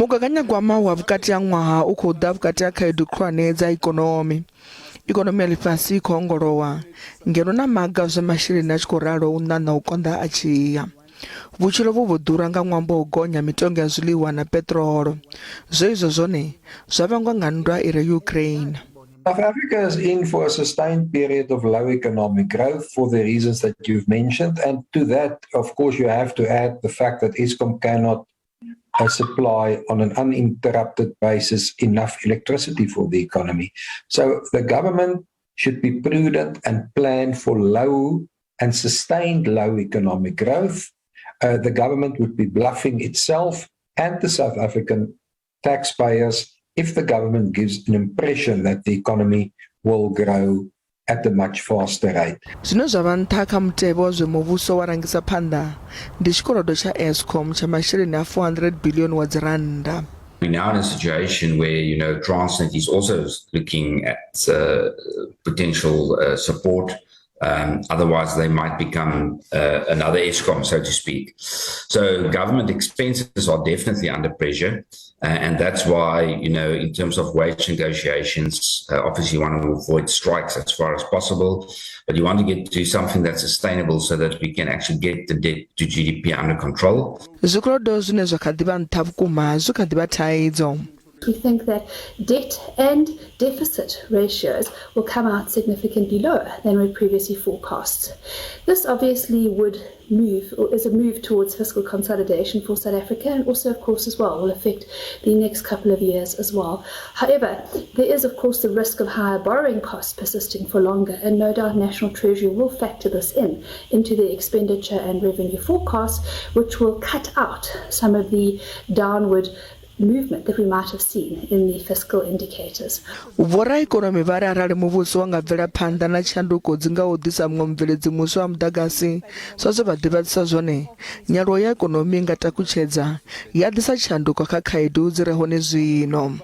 Mugaganyagwama wa vhukathi ha nwaha u khou ḓa vhukati ha khaedu khulwane dza ikonomi ya ḽifhasi i khou ongolowa ngeno na maga zwa masheleni a tshi khou ralo u ṋaṋa u konḓa a tshi ya. Vhutshilo vhu vho ḓura nga ṅwambo wa u gonya mitengo ya zwiḽiwa na peṱirolo, zwezwo zwone zwa vhangwa nga nndwa i re Ukraine. South Africa is in for a sustained period of low economic growth for the reasons that you've mentioned. And to that, of course, you have to add the fact that Eskom cannot supply on an uninterrupted basis enough electricity for the economy. So the government should be prudent and plan for low and sustained low economic growth. The government would be bluffing itself and the South African taxpayers if the government gives an impression that the economy will grow at a much faster rate. Zwino zwa vha nṱha kha mutevhe wa zwe muvhuso wa rangisa phanḓa ndi tshikolodo tsha Eskom tsha masheleni a 400 billion wa dzi randa. We're now in a situation where, Transnet is also looking at potential support. Otherwise, they might become another Eskom, so to speak. So government expenses are definitely under pressure. And that's why, in terms of wage negotiations, obviously you want to avoid strikes as far as possible. But you want to get to something that's sustainable so that we can actually get the debt to GDP under control. Zwikolodo zwine zwa kha ḓivha nṱha vhukuma zwi kha ḓivha thaidzo. We think that debt and deficit ratios will come out significantly lower than we previously forecast. This obviously is a move towards fiscal consolidation for South Africa, and also, of course, as well, will affect the next couple of years as well. However, there is, of course, the risk of higher borrowing costs persisting for longer, and no doubt National Treasury will factor this into the expenditure and revenue forecast, which will cut out some of the downward movement that we might have seen in the fiscal indicators. Vhoraikonomi vha ri arali muvhuso wa nga bvela phanḓa na tshanduko dzi nga u ḓisa muṅwe mubveledzi muswa wa muḓagasi sa zwe vha ḓivhadzisa zwone, nyaluwo ya ikonomi i nga takutshedza ya ḓisa tshanduko kha khaedu dzi re hone zwino.